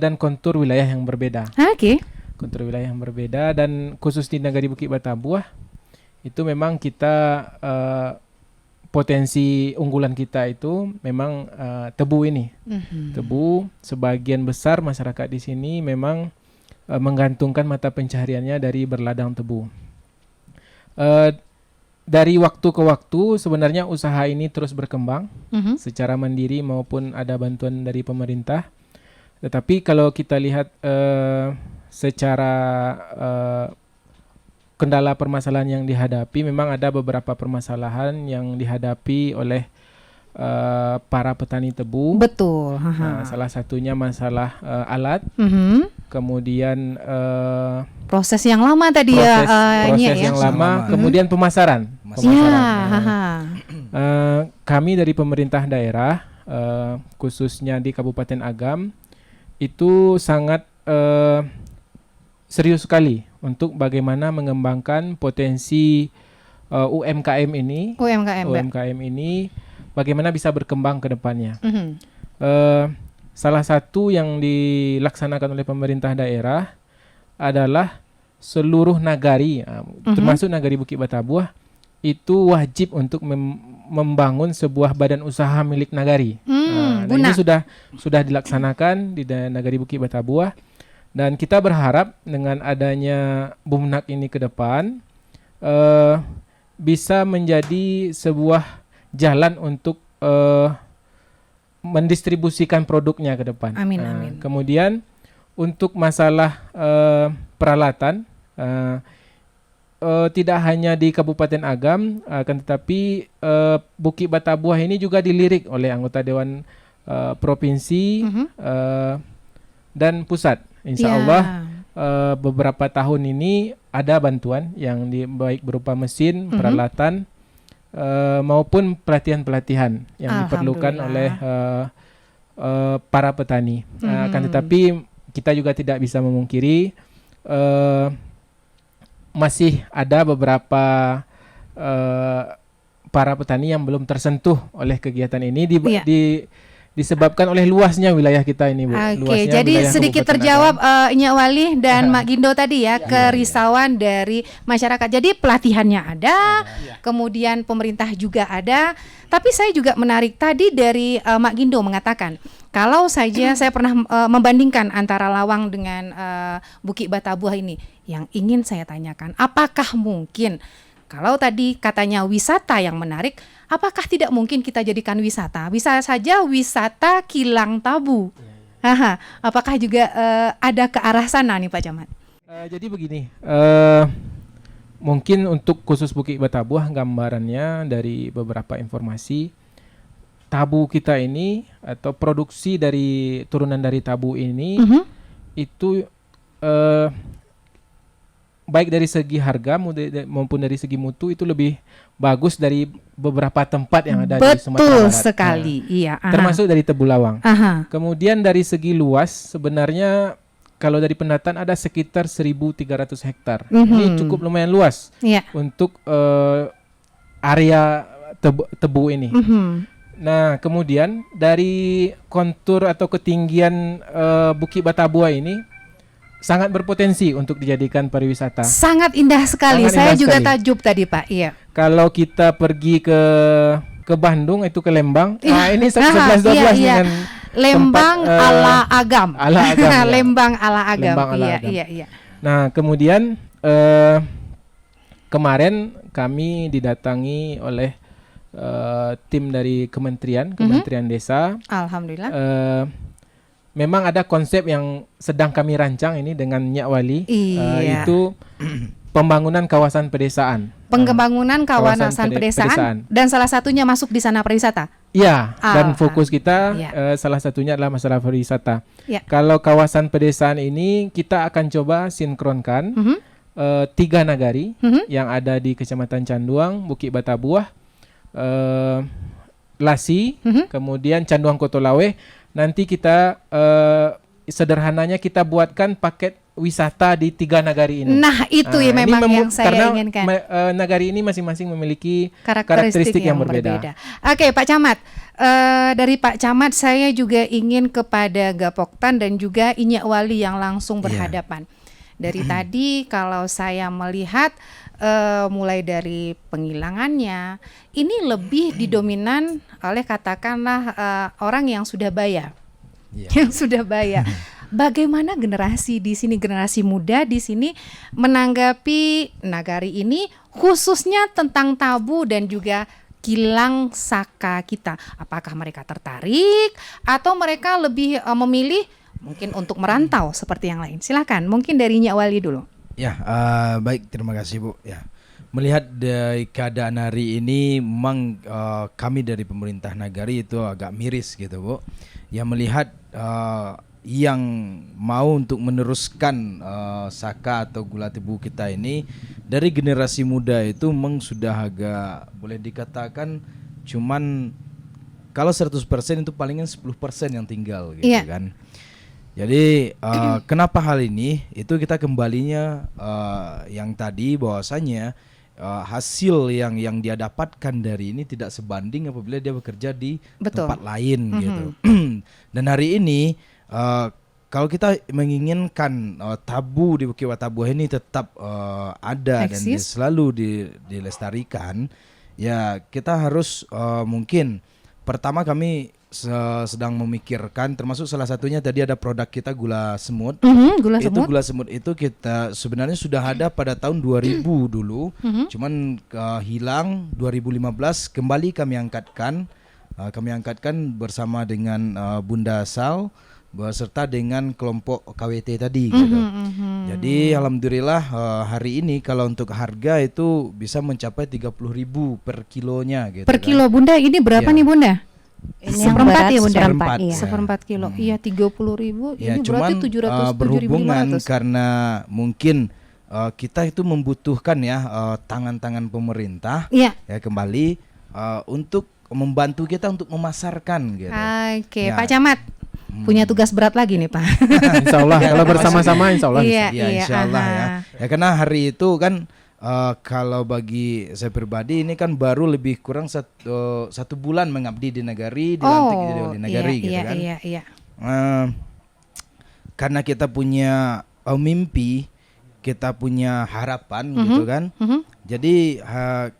dan kontur wilayah yang berbeda. Oke. Kontur wilayah yang berbeda, dan khusus di nagari Bukit Batabuah itu memang kita potensi unggulan kita itu memang tebu ini. Tebu, sebagian besar masyarakat di sini memang menggantungkan mata pencahariannya dari berladang tebu. Dari waktu ke waktu sebenarnya usaha ini terus berkembang secara mandiri maupun ada bantuan dari pemerintah. Tetapi kalau kita lihat secara kendala permasalahan yang dihadapi, memang ada beberapa permasalahan yang dihadapi oleh para petani tebu. Betul. Nah, salah satunya masalah alat, kemudian Proses yang lama tadi proses yang lama, kemudian pemasaran. Kami dari pemerintah daerah, khususnya di Kabupaten Agam, itu sangat serius sekali untuk bagaimana mengembangkan potensi UMKM ini. UMKM ini bagaimana bisa berkembang ke depannya. Salah satu yang dilaksanakan oleh pemerintah daerah adalah seluruh nagari, termasuk nagari Bukit Batabuah, itu wajib untuk membangun sebuah badan usaha milik nagari. Dan ini sudah dilaksanakan di nagari Bukit Batabuah. Dan kita berharap dengan adanya Bumnak ini ke depan bisa menjadi sebuah jalan untuk mendistribusikan produknya ke depan. Amin. Kemudian untuk masalah peralatan, tidak hanya di Kabupaten Agam, akan tetapi Bukit Batabuah ini juga dilirik oleh anggota Dewan Provinsi dan pusat. Insya Allah beberapa tahun ini ada bantuan yang baik berupa mesin, peralatan, maupun pelatihan-pelatihan yang diperlukan oleh para petani. Akan tetapi kita juga tidak bisa memungkiri masih ada beberapa para petani yang belum tersentuh oleh kegiatan ini disebabkan oleh luasnya wilayah kita ini, Bu. Oke, jadi sedikit terjawab Nyak Wali dan Mak Gindo tadi ya, kerisauan dari masyarakat. Jadi pelatihannya ada, kemudian pemerintah juga ada. Tapi saya juga menarik tadi dari Mak Gindo mengatakan, kalau saja saya pernah membandingkan antara Lawang dengan Bukit Batabuah ini, yang ingin saya tanyakan, apakah mungkin kalau tadi katanya wisata yang menarik, apakah tidak mungkin kita jadikan wisata? Bisa saja wisata kilang tabu. Apakah juga ada ke arah sana nih Pak Camat? Jadi begini, mungkin untuk khusus Bukit Batabuah gambarannya dari beberapa informasi, tabu kita ini atau produksi dari turunan dari tabu ini itu baik dari segi harga maupun dari segi mutu itu lebih bagus dari beberapa tempat yang ada di Sumatera Barat. Betul sekali, iya. Termasuk dari Tebu Lawang. Kemudian dari segi luas sebenarnya kalau dari pendataan ada sekitar 1.300 hektar. Ini cukup lumayan luas untuk area tebu ini. Nah, kemudian dari kontur atau ketinggian Bukit Batabuah ini sangat berpotensi untuk dijadikan pariwisata. Sangat indah sekali. Sangat Saya indah juga sekali. takjub tadi, Pak. Iya. Kalau kita pergi ke Bandung itu ke Lembang, ini 11-12 iya. dengan Lembang tempat, ala Agam. ala Agam, ya. Lembang ala Agam. Lembang ala Iya, Agam. iya. Nah, kemudian kemarin kami didatangi oleh tim dari Kementerian Desa. Alhamdulillah. Memang ada konsep yang sedang kami rancang ini dengan Nyak Wali, Iya. itu pembangunan kawasan pedesaan. Pembangunan kawasan kawasan pedesaan dan salah satunya masuk di sana pariwisata. Iya, dan Ah, fokus kita iya. salah satunya adalah masalah pariwisata. Ya. Kalau kawasan pedesaan ini kita akan coba sinkronkan 3 nagari yang ada di Kecamatan Canduang, Bukit Batabuah, Lasi, kemudian Canduang Kotolawe. Nanti kita sederhananya kita buatkan paket wisata di 3 nagari ini. Nah, itu ya Ini memang yang saya karena inginkan. Nagari ini masing-masing memiliki Karakteristik yang berbeda. Oke, Pak Camat. Dari Pak Camat saya juga ingin kepada Gapoktan dan juga Inyak Wali yang langsung berhadapan. Dari tadi kalau saya melihat mulai dari penghilangannya, ini lebih didominan oleh katakanlah orang yang sudah bayar. Yang sudah bayar. Bagaimana generasi di sini, generasi muda di sini menanggapi nagari ini, khususnya tentang tabu dan juga kilang saka kita? Apakah mereka tertarik atau mereka lebih memilih mungkin untuk merantau seperti yang lain? Silakan, mungkin dari Nyak Wali dulu. Ya, baik, terima kasih Bu. Ya, melihat dari keadaan hari ini, memang kami dari pemerintah nagari itu agak miris gitu Bu. Ya, melihat yang mau untuk meneruskan saka atau gula tebu kita ini dari generasi muda itu memang sudah agak boleh dikatakan cuman kalau 100% itu palingan 10% yang tinggal gitu kan. Jadi kenapa hal ini? Itu kita kembalinya yang tadi bahwasanya hasil yang dia dapatkan dari ini tidak sebanding apabila dia bekerja di tempat lain gitu. Dan hari ini kalau kita menginginkan tabu di Bukit Batabuah ini tetap ada dan selalu dilestarikan, ya kita harus mungkin pertama kami sedang memikirkan, termasuk salah satunya tadi ada produk kita gula semut. Gula semut itu kita sebenarnya sudah ada pada tahun 2000 dulu, cuman hilang 2015 kembali kami angkatkan bersama dengan Bunda Sal beserta dengan kelompok KWT tadi gitu. Jadi alhamdulillah hari ini kalau untuk harga itu bisa mencapai 30.000 per kilonya gitu. Per kilo Bunda ini berapa nih Bunda? Ini Seperempat yang ya Bunda? seperempat, iya. Seperempat kilo. Iya 30.000. Ya, Ini cuman berarti 707.500. berhubungan karena mungkin kita itu membutuhkan ya tangan-tangan pemerintah ya kembali untuk membantu kita untuk memasarkan gitu. Oke, Ya. Pak Camat punya tugas berat lagi nih Pak. Insya Allah kalau bersama-sama Insya Allah. Iya, Ya insya Allah ya. Ya karena hari itu kan kalau bagi saya pribadi ini kan baru lebih kurang satu bulan mengabdi di nagari, dilantik jadi wali nagari gitu kan. Iya. Karena kita punya mimpi, kita punya harapan gitu kan. Jadi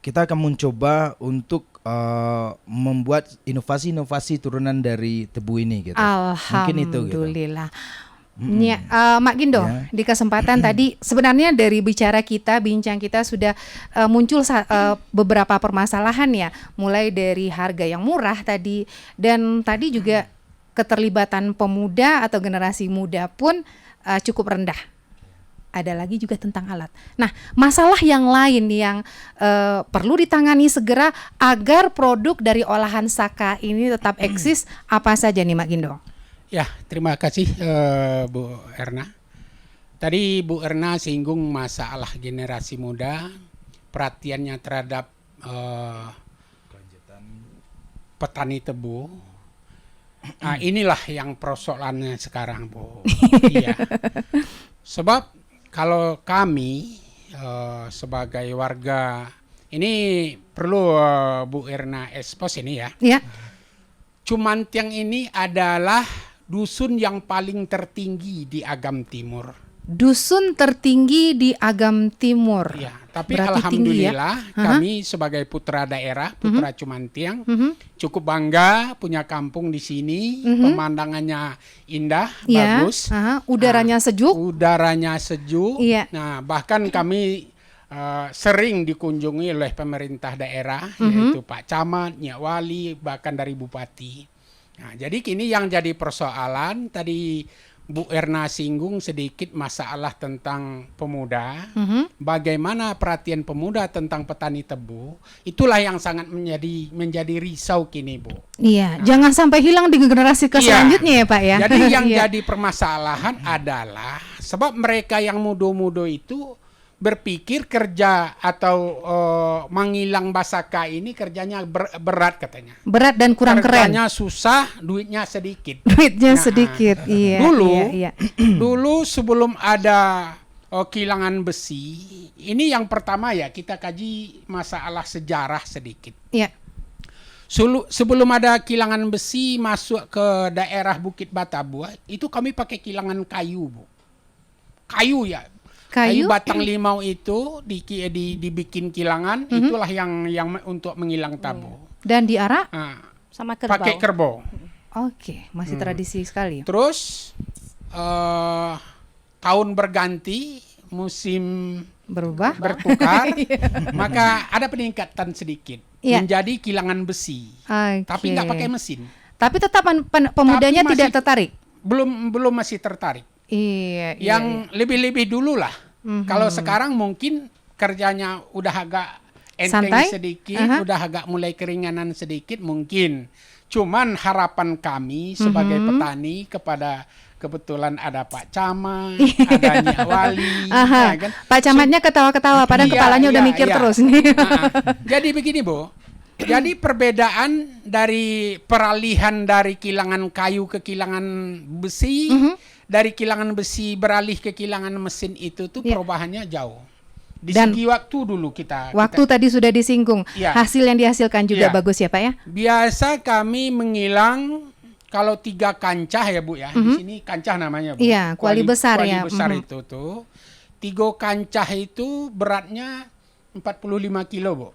kita akan mencoba untuk membuat inovasi-inovasi turunan dari tebu ini gitu. Mungkin itu gitu. Alhamdulillah. Ya, Mak Gindo, di kesempatan tadi sebenarnya dari bincang kita sudah muncul beberapa permasalahan ya, mulai dari harga yang murah tadi dan tadi juga keterlibatan pemuda atau generasi muda pun cukup rendah. Ada lagi juga tentang alat. Nah, masalah yang lain yang perlu ditangani segera agar produk dari olahan saka ini tetap eksis apa saja nih Mak Gindo? Ya, terima kasih Bu Erna. Tadi Bu Erna singgung masalah generasi muda, perhatiannya terhadap petani tebu. Nah, inilah yang persoalannya sekarang, Bu. Iya. Sebab kalau kami sebagai warga ini perlu Bu Erna expose ini ya. Ya. Cumantiang ini adalah dusun yang paling tertinggi di Agam Timur. dusun tertinggi di Agam Timur. Ya, tapi Berarti alhamdulillah tinggi ya? kami sebagai putra daerah, putra Cumantiang, cukup bangga punya kampung di sini. Pemandangannya indah, Ya, bagus. udaranya sejuk. Udaranya sejuk. Iya. Nah, bahkan kami sering dikunjungi oleh pemerintah daerah, yaitu Pak Camat, Nyak Wali, bahkan dari Bupati. Nah, jadi kini yang jadi persoalan tadi Bu Erna singgung sedikit masalah tentang pemuda. Bagaimana perhatian pemuda tentang petani tebu? Itulah yang sangat menjadi risau kini, Bu. Iya, jangan sampai hilang di generasi selanjutnya ya Pak ya. Jadi yang Iya. jadi permasalahan adalah sebab mereka yang muda-muda itu berpikir kerja atau menghilang basaka ini kerjanya berat katanya. Berat dan kurang keren. Kerjanya susah, duitnya sedikit. Duitnya Nah, sedikit. Iya. Dulu, iya. dulu sebelum ada kilangan besi, ini yang pertama ya kita kaji masalah sejarah sedikit. Iya. Sebelum ada kilangan besi masuk ke daerah Bukit Batabuah, itu kami pakai kilangan kayu, Bu. Kayu ya. Kayu batang limau itu dibikin kilangan, itulah yang untuk menghilang tabu. Dan diarak Sama kerbau. Pakai kerbau. Oke, masih tradisi sekali. Terus tahun berganti, musim Berubah. bertukar, maka ada peningkatan sedikit Iya. menjadi kilangan besi, Oke. tapi nggak pakai mesin. Tapi tetap pemudanya Tapi tidak masih- tertarik. Belum masih tertarik. Iya. Yang lebih-lebih dulu lah. Kalau sekarang mungkin kerjanya udah agak enteng Santai? sedikit, udah agak mulai keringanan sedikit mungkin. Cuman harapan kami sebagai petani kepada kebetulan ada Pak Camat, ada Nyak Wali, ya kan? Pak Camatnya ketawa-ketawa, padahal Iya, kepalanya udah iya, mikir iya. terus nih. Jadi begini, Bu. Jadi perbedaan dari peralihan dari kilangan kayu ke kilangan besi, dari kilangan besi beralih ke kilangan mesin itu tuh Iya. perubahannya jauh. Di Dan segi waktu dulu kita. Waktu tadi sudah disinggung. Iya. Hasil yang dihasilkan juga Iya. bagus ya Pak ya? Biasa kami menghilang kalau 3 kancah ya Bu ya. Di sini kancah namanya Bu. Iya, kuali besar ya. Kuali besar itu tuh. 3 kancah itu beratnya 45 kilo Bu.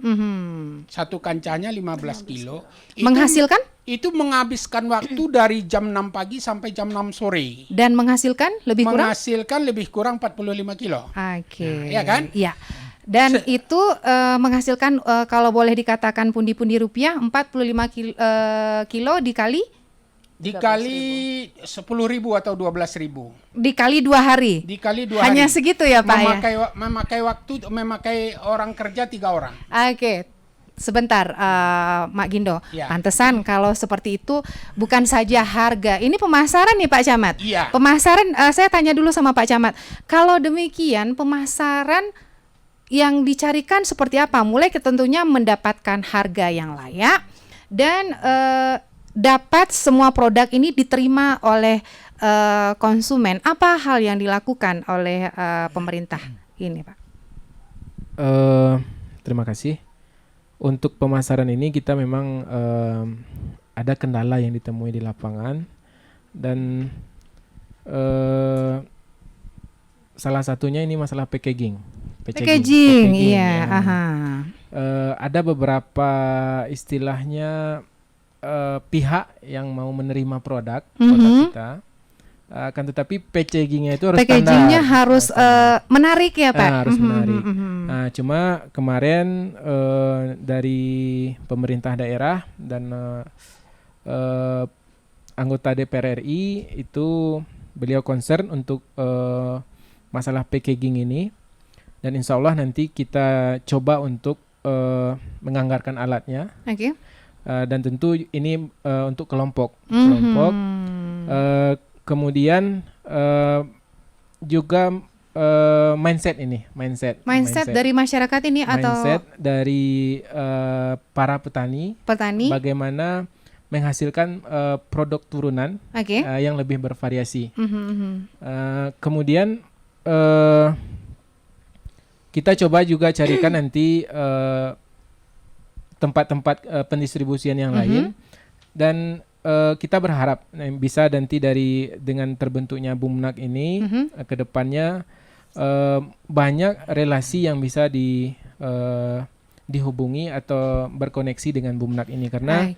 Satu kancahnya 15 kilo. Menghasilkan? Itu menghabiskan waktu dari jam 6 pagi sampai jam 6 sore. Dan menghasilkan lebih kurang? Menghasilkan lebih kurang 45 kilo. Oke. Iya kan? Iya. Dan itu menghasilkan kalau boleh dikatakan pundi-pundi rupiah 45 kilo dikali Dikali 10.000 atau 12.000. dikali 2 hari. Dikali 2 Hanya hari. segitu ya Pak ya? Memakai orang kerja 3 orang. Oke. Sebentar, Mak Gindo. Ya. Pantesan kalau seperti itu bukan saja harga. Ini pemasaran nih Pak Camat. Iya. Pemasaran, saya tanya dulu sama Pak Camat. Kalau demikian pemasaran yang dicarikan seperti apa? Mulai tentunya mendapatkan harga yang layak dan dapat semua produk ini diterima oleh konsumen. Apa hal yang dilakukan oleh pemerintah ini, Pak? Terima kasih. Untuk pemasaran ini kita memang ada kendala yang ditemui di lapangan dan salah satunya ini masalah packaging. Packaging, iya. Ya. Aha. Ada beberapa istilahnya pihak yang mau menerima produk kita, akan tetapi packagingnya itu harus Packagingnya standar. harus menarik ya Pak? Harus menarik. Nah, cuma kemarin dari pemerintah daerah dan anggota DPR RI itu beliau concern untuk masalah packaging ini, dan insya Allah nanti kita coba untuk menganggarkan alatnya. Oke. Dan tentu ini untuk kelompok. Kemudian juga mindset dari masyarakat ini mindset atau dari para petani, petani? bagaimana menghasilkan produk turunan Oke. yang lebih bervariasi. Kemudian kita coba juga carikan nanti tempat-tempat pendistribusian yang lain, dan kita berharap bisa nanti dengan terbentuknya Bumnak ini ke depannya banyak relasi yang bisa dihubungi atau berkoneksi dengan Bumnak ini karena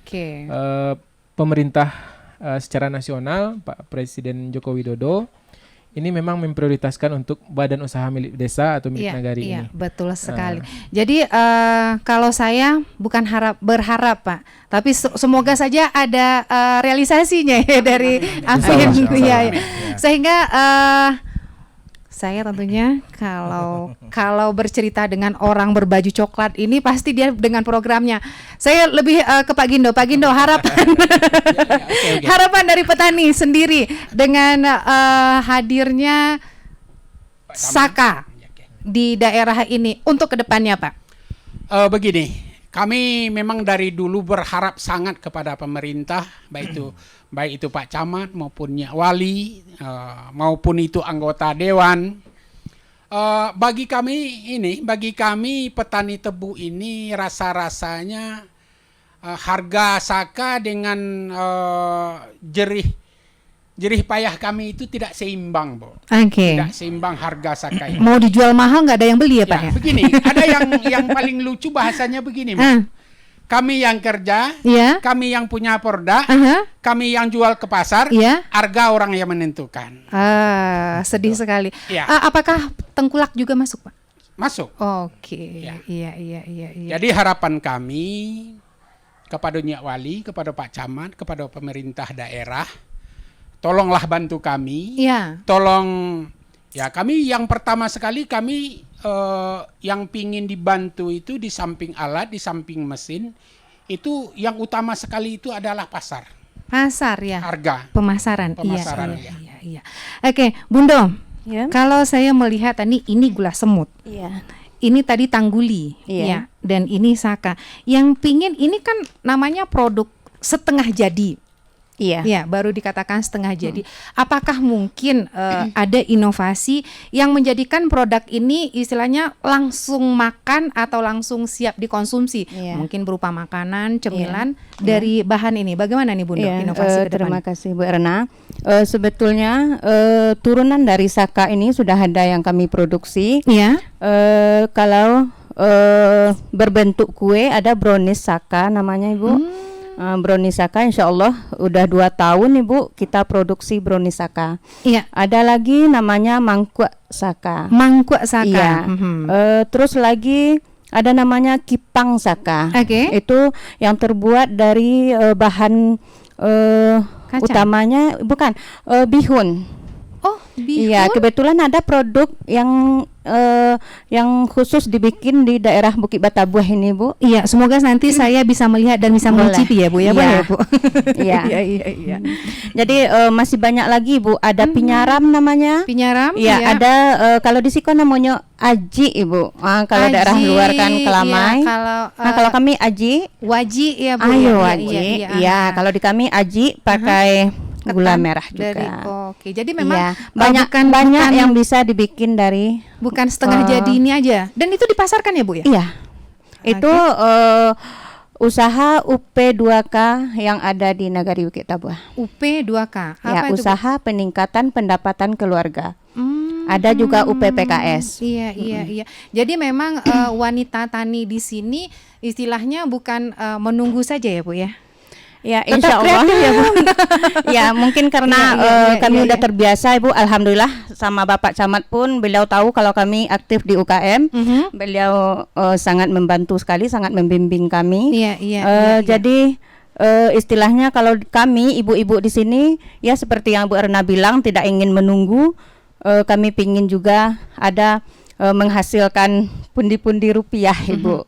pemerintah secara nasional Pak Presiden Joko Widodo ini memang memprioritaskan untuk badan usaha milik desa atau milik nagari ini. Iya, betul sekali. Jadi kalau saya bukan berharap Pak, tapi semoga saja ada realisasinya ya dari apa yang sehingga saya tentunya kalau bercerita dengan orang berbaju coklat ini pasti dia dengan programnya. Saya lebih ke Pak Gindo. Pak Gindo, harapan harapan dari petani sendiri dengan hadirnya Saka di daerah ini untuk kedepannya, Pak. Begini, kami memang dari dulu berharap sangat kepada pemerintah, baik itu Pak Camat maupun Nyak Wali, maupun itu anggota dewan. Bagi kami petani tebu ini rasa-rasanya harga Saka dengan jerih payah kami itu tidak seimbang, Bu. Tidak seimbang harga Saka ini. Mau dijual mahal nggak ada yang beli ya, Pak? Ya? Begini, ada yang paling lucu bahasanya begini, Bu. Kami yang kerja, kami yang punya porda, kami yang jual ke pasar, harga orang yang menentukan. Sedih sekali. Apakah tengkulak juga masuk, Pak? Masuk. Oke. Iya. Jadi harapan kami kepada Nyak Wali, kepada Pak Camat, kepada pemerintah daerah, tolonglah bantu kami. Tolong kami yang pertama sekali kami yang pingin dibantu itu di samping alat, di samping mesin, itu yang utama sekali itu adalah pasar. Pasar ya. Harga. Pemasaran. Iya. Oke, Bundo. Kalau saya melihat ini gula semut. Ini tadi tangguli. Dan ini Saka. Yang pingin ini kan namanya produk setengah jadi. Iya, baru dikatakan setengah jadi. Apakah mungkin ada inovasi yang menjadikan produk ini istilahnya langsung makan atau langsung siap dikonsumsi? Mungkin berupa makanan, cemilan dari bahan ini. Bagaimana nih Bunda inovasi ke depan? Terima kasih Bu Erna. Sebetulnya turunan dari Saka ini sudah ada yang kami produksi. Kalau berbentuk kue ada brownies Saka namanya Ibu. Brownies Saka insya Allah udah 2 tahun Ibu kita produksi brownies Saka. Ada lagi namanya mangkuk Saka. Terus lagi ada namanya kipang Saka. Itu yang terbuat dari bahan utamanya bukan bihun. Bihun? Iya, kebetulan ada produk yang khusus dibikin di daerah Bukit Batabuah ini, Bu. Iya, semoga nanti saya bisa melihat dan bisa mencicipi ya, Bu. Boleh, Bu. Iya. Jadi masih banyak lagi, Bu. Ada pinyaram namanya. Pinyaram? Iya, ada kalau di Siko namanya aji, Ibu. Kalau daerah luar kan kelamai. Kalau kami aji, waji ya, Bu. Waji. Iya, kalau di kami aji pakai gula merah juga. Jadi memang banyak yang bisa dibikin dari bukan setengah jadi ini aja. Dan itu dipasarkan ya, Bu ya? Iya. Itu usaha UP2K yang ada di Nagari Bukit Tabuah. UP2K. Apa itu, usaha peningkatan pendapatan keluarga. Ada juga UPPKS. Iya. Jadi memang wanita tani di sini istilahnya bukan menunggu saja ya, Bu ya? Ya, insya Allah ya, Bu. Ya, mungkin karena kami udah terbiasa, Ibu. Alhamdulillah sama Bapak Camat pun beliau tahu kalau kami aktif di UKM. Beliau sangat membantu sekali, sangat membimbing kami. Jadi istilahnya kalau kami ibu-ibu di sini ya seperti yang Bu Erna bilang tidak ingin menunggu. Kami pingin juga ada menghasilkan pundi-pundi rupiah, Ibu.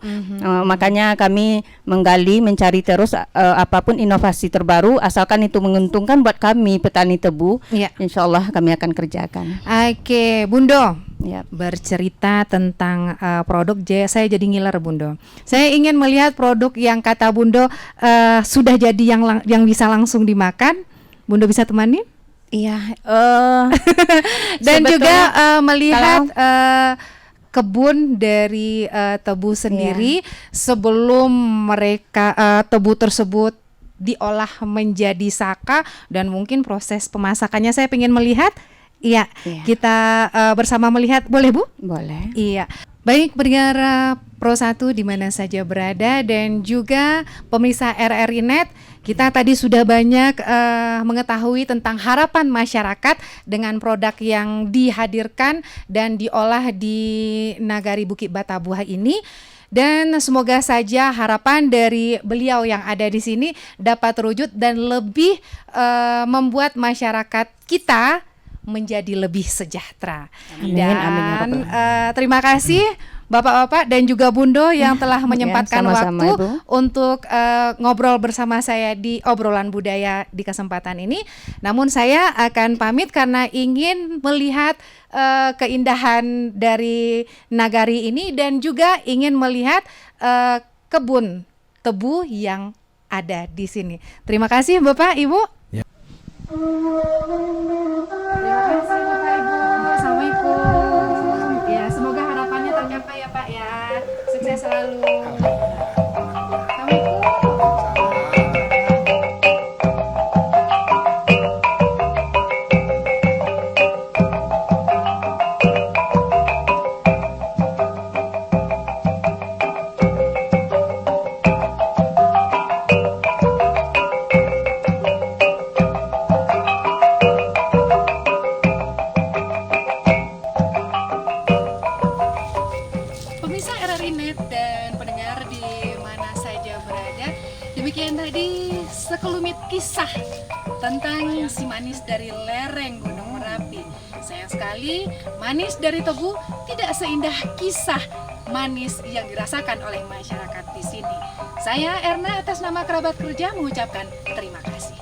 Makanya kami mencari terus apapun inovasi terbaru asalkan itu menguntungkan buat kami petani tebu. Insya Allah kami akan kerjakan. Oke, Bundo. Bercerita tentang produk saya jadi ngiler, Bundo. Saya ingin melihat produk yang kata Bundo sudah jadi yang bisa langsung dimakan. Bundo bisa temani? Iya. Dan juga melihat kebun dari tebu sendiri sebelum mereka tebu tersebut diolah menjadi saka dan mungkin proses pemasakannya saya ingin melihat. Iya, Iya. kita bersama melihat, boleh Bu? Boleh. Iya. Baik pendengar Pro 1 di mana saja berada dan juga pemirsa RRI Net, kita tadi sudah banyak mengetahui tentang harapan masyarakat dengan produk yang dihadirkan dan diolah di Nagari Bukit Batabuah ini. Dan semoga saja harapan dari beliau yang ada di sini dapat terwujud dan lebih membuat masyarakat kita menjadi lebih sejahtera. Amin, Dan amin, ya Rabbal alamin. terima kasih Bapak-bapak dan juga Bundo yang telah menyempatkan sama-sama, waktu Ibu. untuk ngobrol bersama saya di obrolan budaya di kesempatan ini. Namun saya akan pamit karena ingin melihat keindahan dari nagari ini dan juga ingin melihat kebun tebu yang ada di sini. Terima kasih Bapak, Ibu. Ya. Terima kasih Bapak Ibu. Assalamualaikum. Ya, semoga harapannya tercapai ya Pak ya. Sukses selalu. Assalamualaikum. Pemirsa RRI Net dan pendengar di mana saja berada, demikian tadi sekelumit kisah tentang si manis dari lereng Gunung Merapi. Sayang sekali, manis dari tebu tidak seindah kisah manis yang dirasakan oleh masyarakat di sini. Saya Erna atas nama kerabat kerja mengucapkan terima kasih.